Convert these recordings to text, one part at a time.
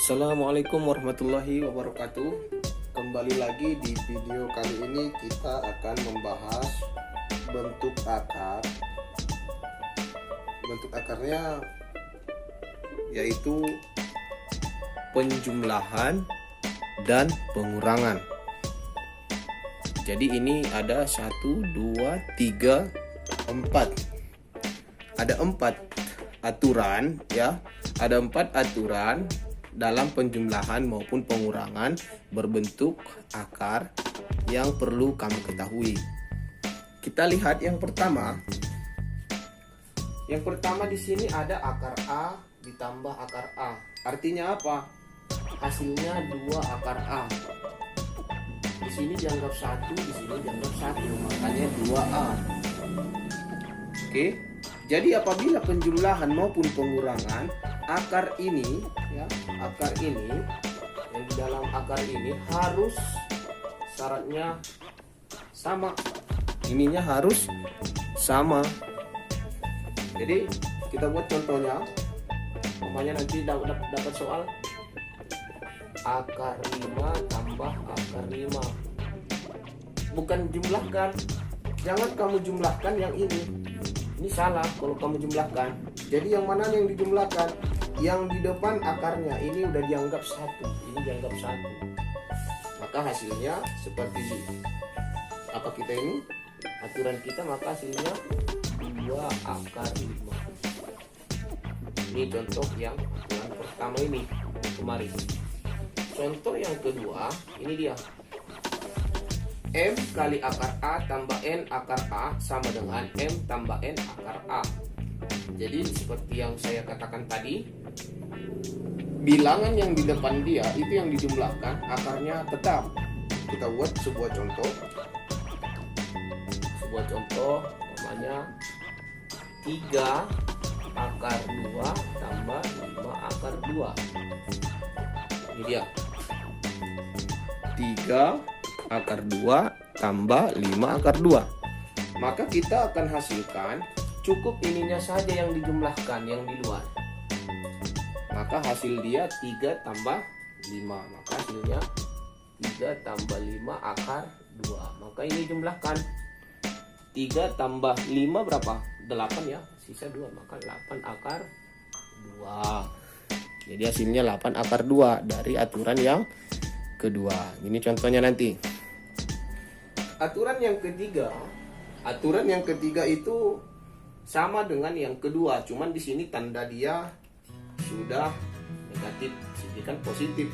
Assalamualaikum warahmatullahi wabarakatuh. Kembali lagi di video kali ini kita akan membahas bentuk akar. Bentuk akarnya yaitu penjumlahan dan pengurangan. Jadi ini ada 1, 2, 3, 4. Ada 4 aturan ya. Ada 4 aturan dalam penjumlahan maupun pengurangan berbentuk akar yang perlu kamu ketahui. Kita lihat yang pertama. Yang pertama di sini ada akar A ditambah akar A. Artinya apa? Hasilnya 2 akar A. Di sini dianggap 1, di sini dianggap 1, makanya 2A. Oke. Jadi apabila penjumlahan maupun pengurangan akar ini ya, akar ini yang di dalam akar ini harus syaratnya sama. Ininya harus sama. Jadi kita buat contohnya. Umpamanya nanti dapat soal akar 5 tambah akar 5. Bukan jumlahkan. Jangan kamu jumlahkan yang ini. Ini salah kalau kamu jumlahkan. Jadi yang mana yang dijumlahkan? Yang di depan akarnya ini udah dianggap 1, ini dianggap 1. Maka hasilnya seperti ini. Apa kita ini? Aturan kita maka hasilnya 2 akar 5. Ini contoh yang pertama ini kemarin. Contoh yang kedua, ini dia. M kali akar A tambah N akar A sama dengan M tambah N akar A. Jadi seperti yang saya katakan tadi, bilangan yang di depan dia itu yang dijumlahkan, akarnya tetap. Kita buat sebuah contoh. Sebuah contoh namanya 3 akar 2 tambah 5 akar 2. Ini dia. 3 akar 2 tambah 5 akar 2. Maka kita akan hasilkan cukup ininya saja yang dijumlahkan, yang di luar. Maka hasil dia 3 tambah 5. Maka hasilnya 3 tambah 5 akar 2. Maka ini jumlahkan. 3 tambah 5 berapa? 8 ya. Sisa 2. Maka 8 akar 2. Jadi hasilnya 8 akar 2 dari aturan yang kedua. Ini contohnya nanti. Aturan yang ketiga itu sama dengan yang kedua, cuman di sini tanda dia sudah negatif, sini kan positif.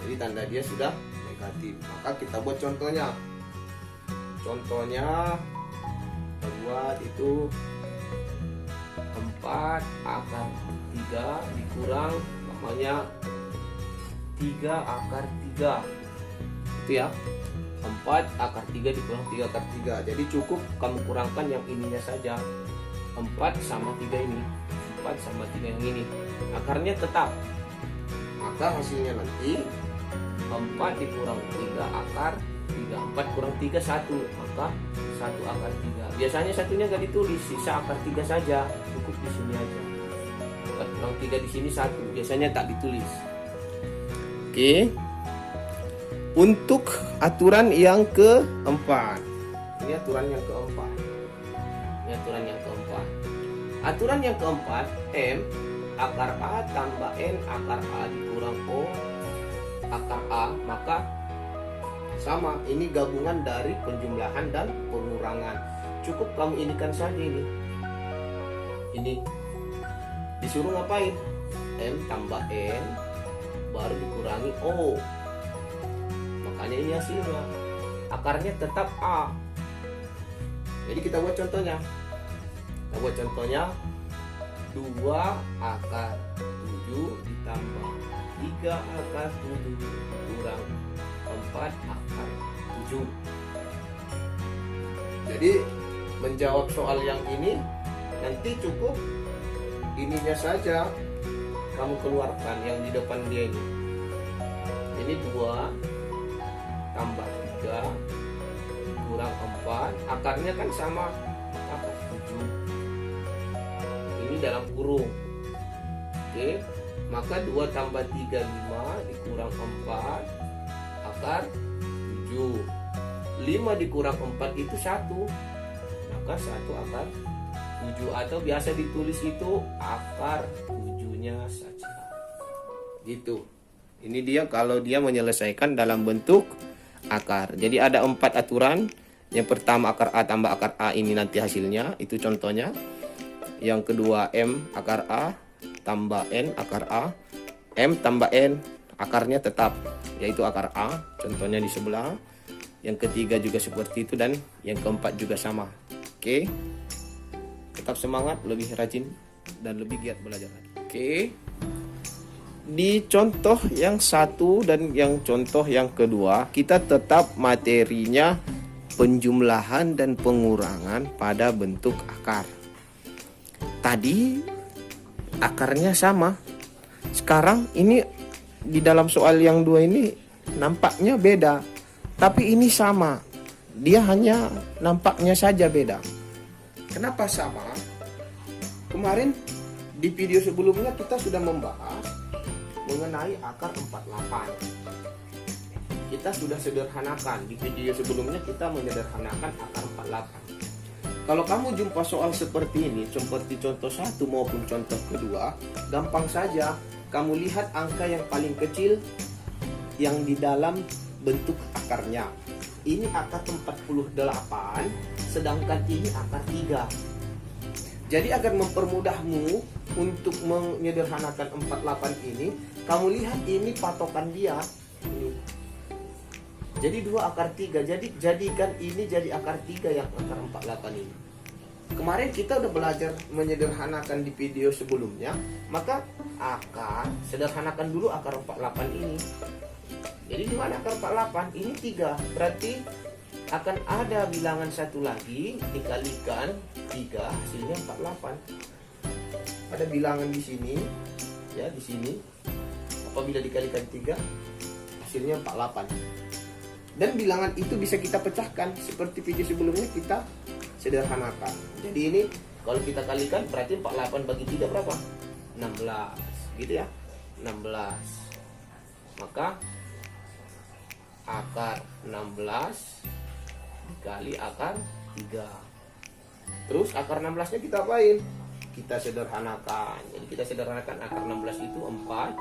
Jadi tanda dia sudah negatif. Maka kita buat contohnya. Contohnya kita buat itu 4 akar 3 dikurang namanya 3 akar 3. Itu ya. 4 akar 3 dikurang 3 akar 3. Jadi cukup kamu kurangkan yang ininya saja. 4 sama 3 ini. 4 sama 3 yang ini. Akarnya tetap. Maka hasilnya nanti 4 dikurang 3 akar 3. 4 kurang 3 1. Maka 1 akar 3. Biasanya satunya gak ditulis, sisa akar 3 saja. Cukup di sini aja. 4 kurang 3 di sini 1. Biasanya tak ditulis. Oke. Untuk aturan yang keempat. Ini aturan yang keempat. Ini aturan yang keempat. Aturan yang keempat, M akar A tambah N akar A dikurang O akar A, maka sama, ini gabungan dari penjumlahan dan pengurangan. Cukup kamu inikan saja ini. Ini disuruh ngapain? M tambah N baru dikurangi O. Makanya ini hasilnya. Akarnya tetap A. Jadi kita buat contohnya. Kita buat contohnya 2 akar 7 ditambah 3 akar 7 kurang 4 akar 7. Jadi menjawab soal yang ini nanti cukup ininya saja kamu keluarkan yang di depan dia ini. Ini 2 tambah 3 kurang 4, akarnya kan sama, akar 7. Ini dalam kurung. Oke, Maka 2 tambah 3 5 dikurang 4 akar 7. 5 dikurang 4 itu 1. Maka 1 akar 7, atau biasa ditulis itu akar 7-nya saja. Gitu. Ini dia kalau dia menyelesaikan dalam bentuk akar. Jadi ada 4 aturan. Yang pertama akar A tambah akar A, ini nanti hasilnya, itu contohnya. Yang kedua M akar A tambah N akar A. M tambah N, akarnya tetap, yaitu akar A, contohnya di sebelah. Yang ketiga juga seperti itu, dan yang keempat juga sama. Oke. Tetap semangat, lebih rajin dan lebih giat belajar lagi. Oke. Di contoh yang satu dan yang contoh yang kedua, kita tetap materinya penjumlahan dan pengurangan pada bentuk akar. Tadi akarnya sama. Sekarang ini di dalam soal yang dua ini nampaknya beda, tapi ini sama. Dia hanya nampaknya saja beda. Kenapa sama? Kemarin di video sebelumnya kita sudah membahas mengenai akar 48. Kita sudah sederhanakan. Di video sebelumnya kita menyederhanakan akar 48. Kalau kamu jumpa soal seperti ini, seperti contoh 1 maupun contoh kedua, gampang saja. Kamu lihat angka yang paling kecil yang di dalam bentuk akarnya. Ini akar 48, sedangkan ini akar 3. Jadi agar mempermudahmu untuk menyederhanakan 48 ini, kamu lihat ini patokan dia. Ini. Jadi 2 akar 3. Jadi jadikan ini jadi akar 3 yang akar 48 ini. Kemarin kita udah belajar menyederhanakan di video sebelumnya. Maka akar, sederhanakan dulu akar 48 ini. Jadi di mana akar 48? Ini 3. Berarti akan ada bilangan satu lagi dikalikan 3, hasilnya 48. Ada bilangan di sini, ya di sini. Apabila dikalikan 3, hasilnya 48. Dan bilangan itu bisa kita pecahkan seperti video sebelumnya kita sederhanakan. Jadi ini kalau kita kalikan berarti 48 bagi 3 berapa? 16. Gitu ya. 16. Maka akar 16 dikali akar 3. Terus akar 16-nya kita apain? Kita sederhanakan. Jadi kita sederhanakan akar 16 itu 4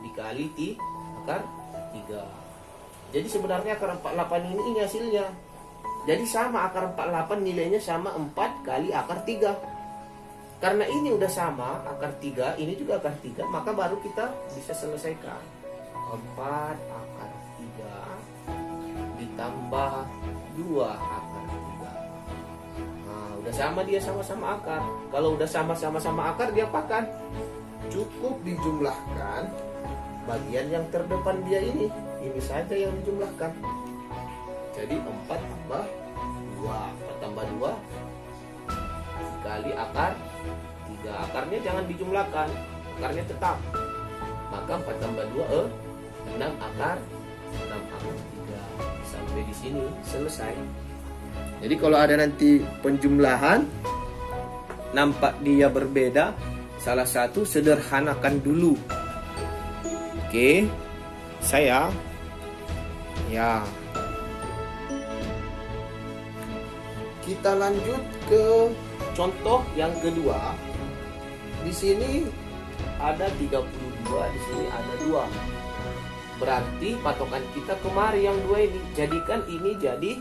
dikali akar 3. Jadi sebenarnya akar 48 ini hasilnya. Jadi sama akar 48 nilainya sama 4 kali akar 3. Karena ini udah sama akar 3, ini juga akar 3, maka baru kita bisa selesaikan. 4 akar 3 ditambah 2 akar 3. Nah, udah sama dia sama-sama akar. Kalau udah sama-sama akar, dia apakan? Cukup dijumlahkan bagian yang terdepan dia ini. Ini saja yang dijumlahkan. Jadi 4 tambah 2. 4 tambah 2 dikali akar 3. Akarnya jangan dijumlahkan, akarnya tetap. Maka 4 tambah 2 6 akar 3. Sampai di sini selesai. Jadi kalau ada nanti penjumlahan nampak dia berbeda, salah satu sederhanakan dulu. Oke. Saya ya. Kita lanjut ke contoh yang kedua. Di sini ada 32, di sini ada 2. Berarti patokan kita kemarin yang 2 ini. Jadikan ini jadi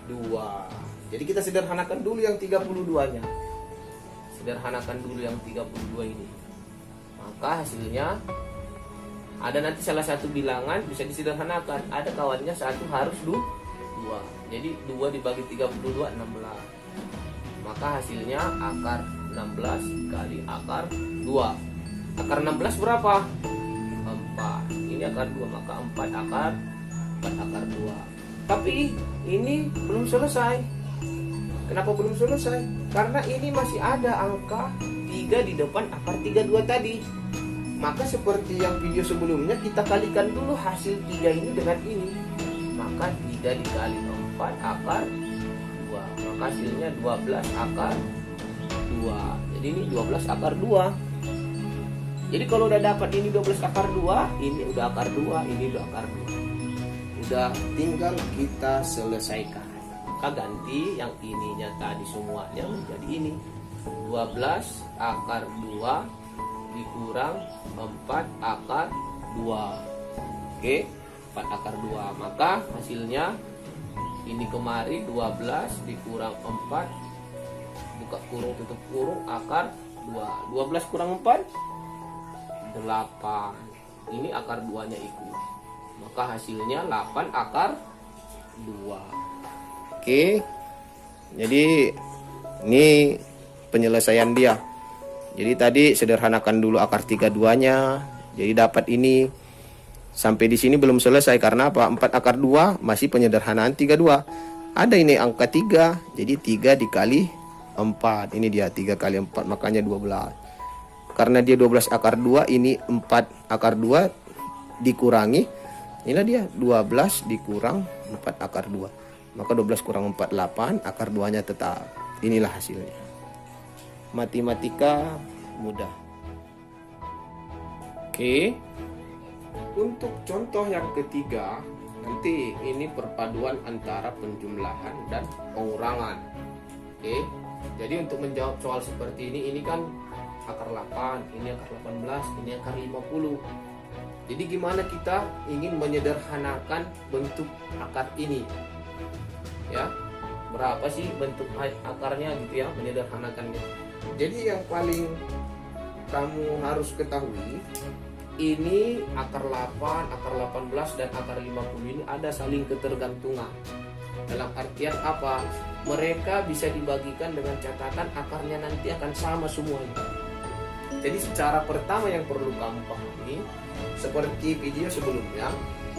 2. Jadi kita sederhanakan dulu yang 32-nya. Sederhanakan dulu yang 32 ini. Maka hasilnya ada nanti salah satu bilangan bisa disederhanakan. Ada kawannya satu harus 2. Jadi 2 dibagi 32 16. Maka hasilnya akar 16 kali akar 2. Akar 16 berapa? 4. Ini akar 2, maka 4 akar 2. Tapi ini belum selesai. Kenapa belum selesai? Karena ini masih ada angka 3 di depan akar 32 tadi. Maka seperti yang video sebelumnya, kita kalikan dulu hasil 3 ini dengan ini. Maka 3 dikali 4 akar 2. Maka hasilnya 12 akar 2. Jadi ini 12 akar 2. Jadi kalau udah dapat ini 12 akar 2, ini udah akar 2, ini udah akar 2. Udah tinggal kita selesaikan. Maka ganti yang ininya tadi semuanya menjadi ini. 12 akar 2 dikurang 4 akar 2. Oke, 4 akar 2. Maka hasilnya ini kemari 12 dikurang 4, buka kurung tutup kurung, akar 2. 12 kurang 4, 8. Ini akar 2 nya ikut. Maka hasilnya 8 akar 2. Oke. Jadi ini penyelesaian dia. Jadi tadi sederhanakan dulu akar 32-nya. Jadi dapat ini. Sampai di sini belum selesai karena apa? 4 akar 2 masih penyederhanaan 32. Ada ini angka 3. Jadi 3 dikali 4. Ini dia 3 kali 4, makanya 12. Karena dia 12 akar 2, ini 4 akar 2 dikurangi. Inilah dia 12 dikurang 4 akar 2. Maka 12 kurang 4, 8. Akar 2-nya tetap. Inilah hasilnya. Matematika mudah. Oke. Untuk contoh yang ketiga, nanti ini perpaduan antara penjumlahan dan pengurangan. Oke. Jadi untuk menjawab soal seperti ini kan akar 8, ini akar 18, ini akar 50. Jadi gimana kita ingin menyederhanakan bentuk akar ini? Ya. Berapa sih bentuk akarnya gitu ya, menyederhanakannya. Jadi yang paling kamu harus ketahui, ini akar 8, akar 18 dan akar 50 ini ada saling ketergantungan. Dalam artian apa? Mereka bisa dibagikan dengan catatan akarnya nanti akan sama semuanya. Jadi secara pertama yang perlu kamu pahami, seperti video sebelumnya,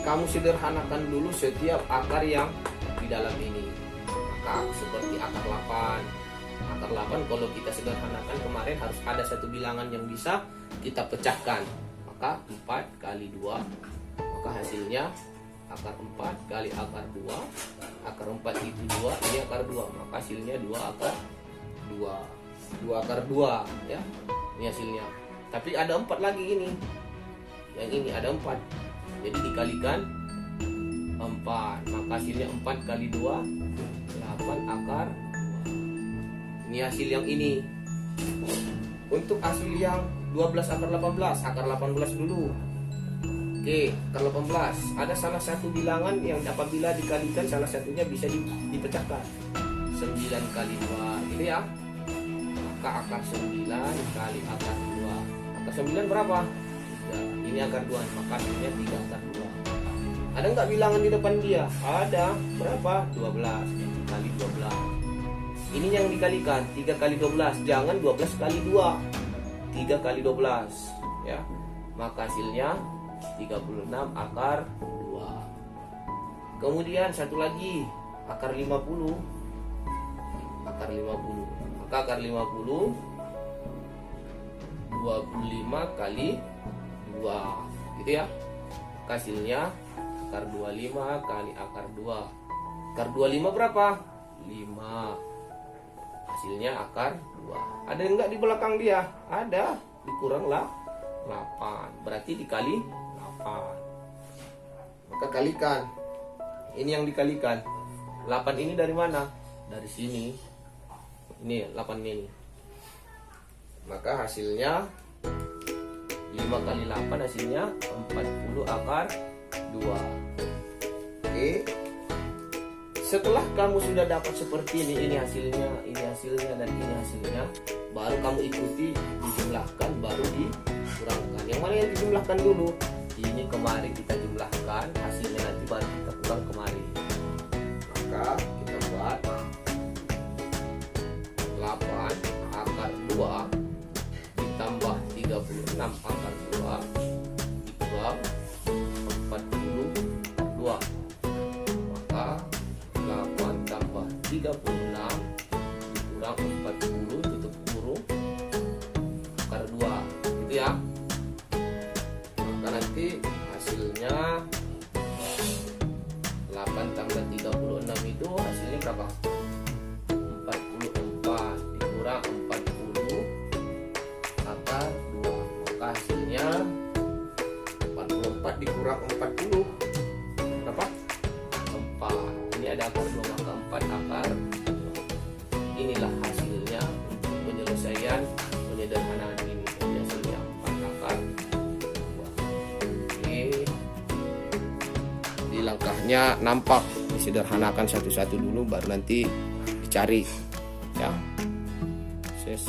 kamu sederhanakan dulu setiap akar yang di dalam ini. Maka seperti akar 8. Akar 8 kalau kita sederhanakan kemarin harus ada satu bilangan yang bisa kita pecahkan. Maka 4 kali 2, maka hasilnya akar 4 kali akar 2. Akar 4 itu 2, ini akar 2, maka hasilnya 2 akar 2. 2 akar 2 ya. Ini hasilnya. Tapi ada 4 lagi ini. Yang ini ada 4. Jadi dikalikan 4, maka hasilnya 4 kali 2, 8 akar 2. Ini hasil yang ini. Untuk hasil yang 12 akar 18, akar 18 dulu. Oke, akar 18. Ada salah satu bilangan yang apabila dikalikan salah satunya bisa dipecahkan. 9 kali 2, gitu ya. Maka akar 9 kali akar 2. Akar 9 berapa? 3. Ini akar 2, maka hasilnya 3 akar 2. Ada nggak bilangan di depan dia? Ada. Berapa? 12 kali 12. Ini yang dikalikan 3 kali 12. Jangan 12 kali 2. 3 kali 12 ya. Maka hasilnya 36 akar 2. Kemudian satu lagi akar 50. Akar 50. Maka akar 50 25 kali 2 gitu ya. Maka hasilnya akar 25 kali akar 2. Akar 25 berapa? 5. Hasilnya akar 2. Ada enggak di belakang dia? Ada. Dikuranglah 8. Berarti dikali 8. Maka kalikan. Ini yang dikalikan. 8 ini dari mana? Dari sini. Ini 8 ini. Maka hasilnya 5 kali 8 hasilnya 40 akar 2. Oke. Setelah kamu sudah dapat seperti ini hasilnya, dan ini hasilnya, baru kamu ikuti dijumlahkan, baru dikurangkan. Yang mana yang dijumlahkan dulu? Ini kemari kita jumlahkan, hasilnya nanti baru kita kurang kemari. Maka kita buat 8 akar 2 ditambah 36 akar 2 dikurang 42. Maka 8 tambah 36 dikurang 40 tutup kurung akar 2 gitu ya. Maka nanti hasilnya 8 tambah 36 itu hasilnya berapa? 44 dikurang 40 akar 2. Maka hasilnya kurang 40 berapa? 4. Ini ada akar 2 maka 4 akar. Inilah hasilnya untuk penyelesaian penyederhanaan ini. Jadi hasilnya 4 akar 2. Oke. Di langkahnya nampak disederhanakan satu-satu dulu baru nanti dicari ya. Ses